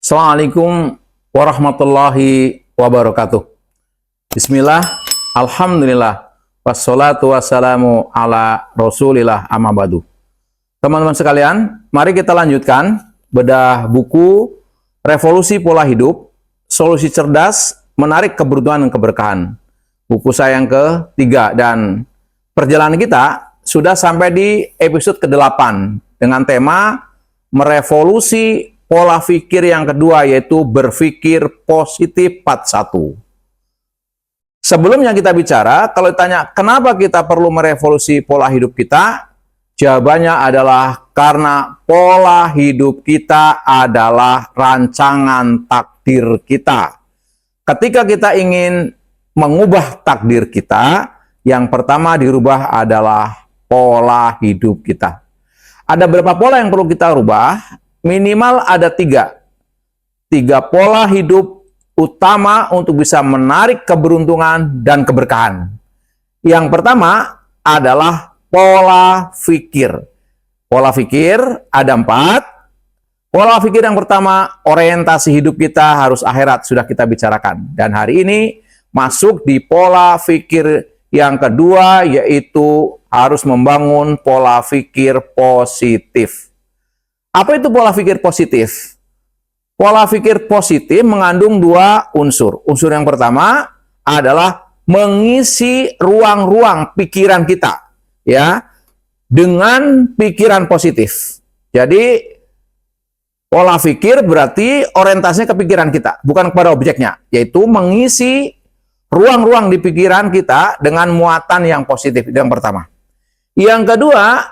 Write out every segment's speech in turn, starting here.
Assalamualaikum warahmatullahi wabarakatuh. Bismillah, alhamdulillah, wassalatu wassalamu ala rasulillah amma ba'du. Teman-teman sekalian, mari kita lanjutkan bedah buku Revolusi Pola Hidup, Solusi Cerdas, Menarik Keberuntungan dan Keberkahan. Buku saya yang ketiga, dan perjalanan kita sudah sampai di episode ke-8 dengan tema merevolusi pola pikir yang kedua, yaitu berpikir positif part 1. Sebelumnya kita bicara, kalau ditanya kenapa kita perlu merevolusi pola hidup kita, jawabannya adalah karena pola hidup kita adalah rancangan takdir kita. Ketika kita ingin mengubah takdir kita, yang pertama dirubah adalah pola hidup kita. Ada beberapa pola yang perlu kita rubah, minimal ada tiga pola hidup utama untuk bisa menarik keberuntungan dan keberkahan. Yang pertama adalah pola pikir. Pola pikir ada 4. Pola pikir yang pertama, orientasi hidup kita harus akhirat, sudah kita bicarakan. Dan hari ini masuk di pola pikir yang kedua, yaitu harus membangun pola pikir positif. Apa itu pola pikir positif? Pola pikir positif mengandung 2 unsur. Unsur yang pertama adalah mengisi ruang-ruang pikiran kita, ya, dengan pikiran positif. Jadi pola pikir berarti orientasinya ke pikiran kita, bukan kepada objeknya, yaitu mengisi ruang-ruang di pikiran kita dengan muatan yang positif. Itu yang pertama. Yang kedua,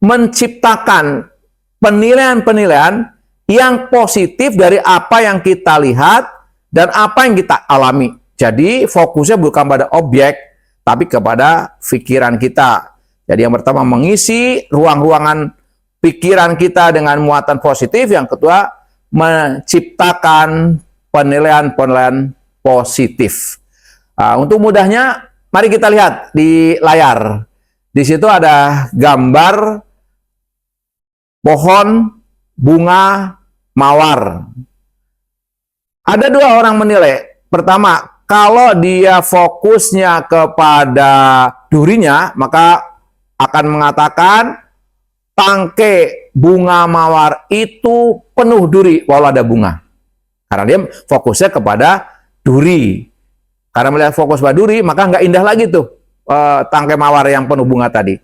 menciptakan penilaian-penilaian yang positif dari apa yang kita lihat dan apa yang kita alami. Jadi fokusnya bukan pada objek, tapi kepada pikiran kita. Jadi yang pertama mengisi ruang-ruangan pikiran kita dengan muatan positif. Yang kedua, menciptakan penilaian-penilaian positif. Untuk mudahnya, mari kita lihat di layar. Di situ ada gambar pohon bunga mawar. Ada 2 orang menilai. Pertama, kalau dia fokusnya kepada durinya, maka akan mengatakan tangkai bunga mawar itu penuh duri walau ada bunga. Karena dia fokusnya kepada duri. Karena melihat fokus pada duri, maka nggak indah lagi tuh tangkai mawar yang penuh bunga tadi.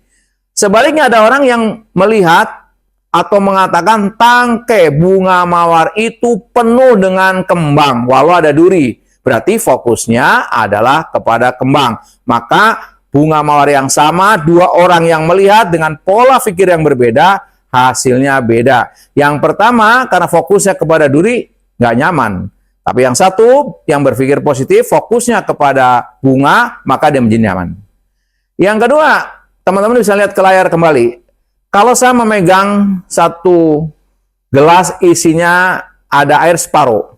Sebaliknya ada orang yang melihat atau mengatakan tangkai bunga mawar itu penuh dengan kembang walau ada duri. Berarti fokusnya adalah kepada kembang. Maka bunga mawar yang sama, 2 orang yang melihat dengan pola pikir yang berbeda, hasilnya beda. Yang pertama, karena fokusnya kepada duri, nggak nyaman. Tapi yang satu, yang berpikir positif, fokusnya kepada bunga, maka dia menjadi nyaman. Yang kedua, teman-teman bisa lihat ke layar kembali. Kalau saya memegang satu gelas isinya ada air separuh.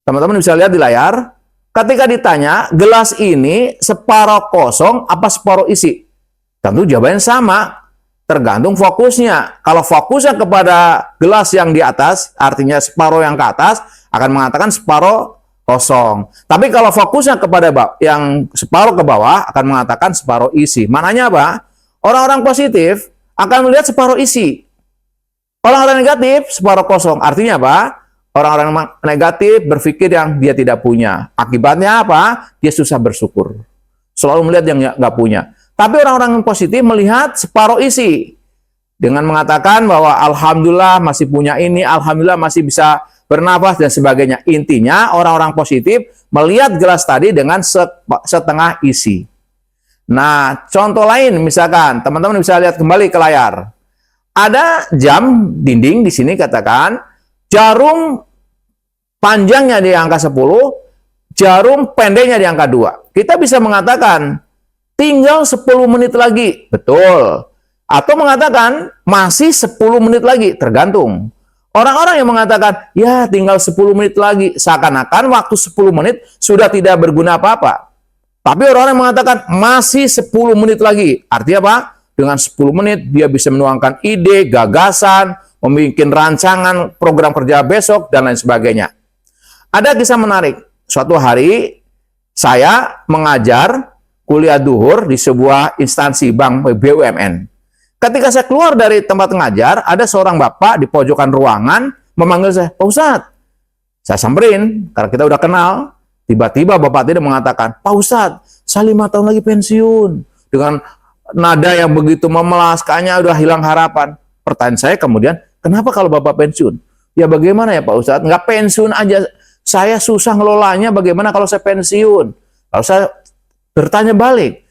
Teman-teman bisa lihat di layar, ketika ditanya, gelas ini separuh kosong apa separuh isi? Tentu jawabannya sama, tergantung fokusnya. Kalau fokusnya kepada gelas yang di atas, artinya separuh yang ke atas, akan mengatakan separuh kosong. Tapi kalau fokusnya kepada yang separuh ke bawah, akan mengatakan separuh isi. Maknanya apa? Orang-orang positif akan melihat separuh isi. Orang-orang negatif separuh kosong. Artinya apa? Orang-orang negatif berpikir yang dia tidak punya. Akibatnya apa? Dia susah bersyukur. Selalu melihat yang nggak punya. Tapi orang-orang yang positif melihat separuh isi. Dengan mengatakan bahwa alhamdulillah masih punya ini, alhamdulillah masih bisa bernafas dan sebagainya. Intinya orang-orang positif melihat gelas tadi dengan setengah isi. Nah, contoh lain misalkan, teman-teman bisa lihat kembali ke layar. Ada jam dinding di sini, katakan jarum panjangnya di angka 10, jarum pendeknya di angka 2. Kita bisa mengatakan tinggal 10 menit lagi. Betul. Atau mengatakan masih 10 menit lagi, tergantung. Orang-orang yang mengatakan ya tinggal 10 menit lagi, seakan-akan waktu 10 menit sudah tidak berguna apa-apa. Tapi orang-orang yang mengatakan masih 10 menit lagi. Artinya apa? Dengan 10 menit dia bisa menuangkan ide, gagasan, membuat rancangan program kerja besok, dan lain sebagainya. Ada kisah menarik. Suatu hari saya mengajar kuliah duhur di sebuah instansi bank BUMN. Ketika saya keluar dari tempat mengajar, ada seorang bapak di pojokan ruangan memanggil saya, "Pak Ustadz." Saya samperin, karena kita udah kenal. Tiba-tiba bapak tidak mengatakan, "Pak Ustadz, saya 5 tahun lagi pensiun." Dengan nada yang begitu memelas, kayaknya udah hilang harapan. Pertanyaan saya kemudian, "Kenapa kalau bapak pensiun?" "Ya bagaimana ya Pak Ustadz, nggak pensiun aja, saya susah ngelolanya, bagaimana kalau saya pensiun?" Lalu saya bertanya balik,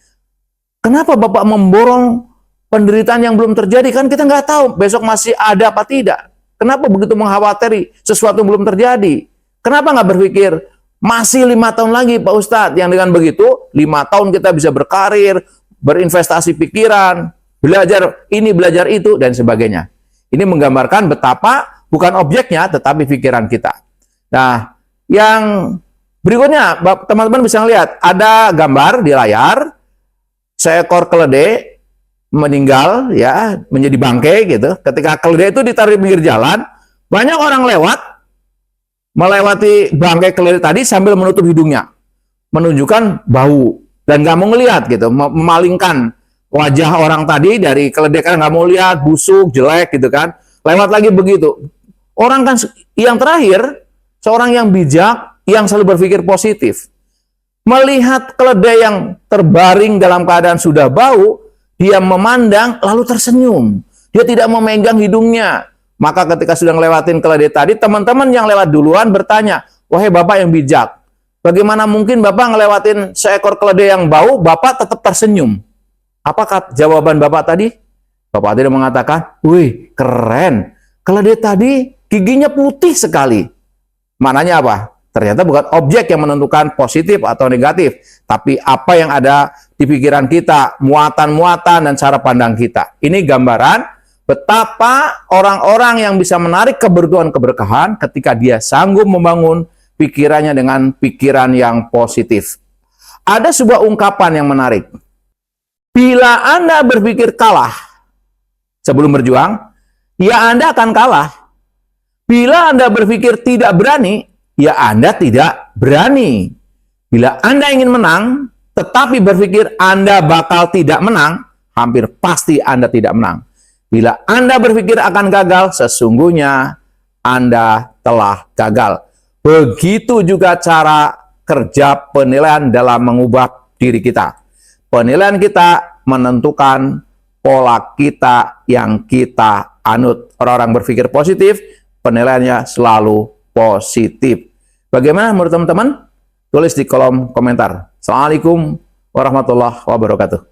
"Kenapa bapak memborong penderitaan yang belum terjadi? Kan kita nggak tahu besok masih ada apa tidak. Kenapa begitu mengkhawatiri sesuatu yang belum terjadi? Kenapa nggak berpikir, masih 5 tahun lagi Pak Ustadz, yang dengan begitu 5 tahun kita bisa berkarir, berinvestasi pikiran, belajar ini, belajar itu, dan sebagainya." Ini menggambarkan betapa bukan objeknya, tetapi pikiran kita. Nah, yang berikutnya, teman-teman bisa lihat, ada gambar di layar, seekor keledai meninggal, ya, menjadi bangkai gitu. Ketika keledai itu ditaruh di pinggir jalan, banyak orang lewat, melewati bangkai keledai tadi sambil menutup hidungnya, menunjukkan bau, dan nggak mau ngelihat gitu, memalingkan wajah orang tadi dari keledai, karena nggak mau lihat, busuk, jelek gitu kan. Lewat lagi begitu. Orang kan yang terakhir, seorang yang bijak, yang selalu berpikir positif, melihat keledai yang terbaring dalam keadaan sudah bau, dia memandang lalu tersenyum. Dia tidak memegang hidungnya. Maka ketika sudah ngelewatin keledai tadi, teman-teman yang lewat duluan bertanya, "Wahai Bapak yang bijak, bagaimana mungkin Bapak ngelewatin seekor keledai yang bau, Bapak tetap tersenyum?" Apakah jawaban Bapak tadi? Bapak tadi mengatakan, "Wih, keren. Keledai tadi giginya putih sekali." Maknanya apa? Ternyata bukan objek yang menentukan positif atau negatif, tapi apa yang ada di pikiran kita, muatan-muatan dan cara pandang kita. Ini gambaran betapa orang-orang yang bisa menarik keberkahan ketika dia sanggup membangun pikirannya dengan pikiran yang positif. Ada sebuah ungkapan yang menarik. Bila Anda berpikir kalah sebelum berjuang, ya Anda akan kalah. Bila Anda berpikir tidak berani, ya Anda tidak berani. Bila Anda ingin menang, tetapi berpikir Anda bakal tidak menang, hampir pasti Anda tidak menang. Bila Anda berpikir akan gagal, sesungguhnya Anda telah gagal. Begitu juga cara kerja penilaian dalam mengubah diri kita. Penilaian kita menentukan pola kita yang kita anut. Orang-orang berpikir positif, penilaiannya selalu positif. Bagaimana menurut teman-teman? Tulis di kolom komentar. Assalamualaikum warahmatullahi wabarakatuh.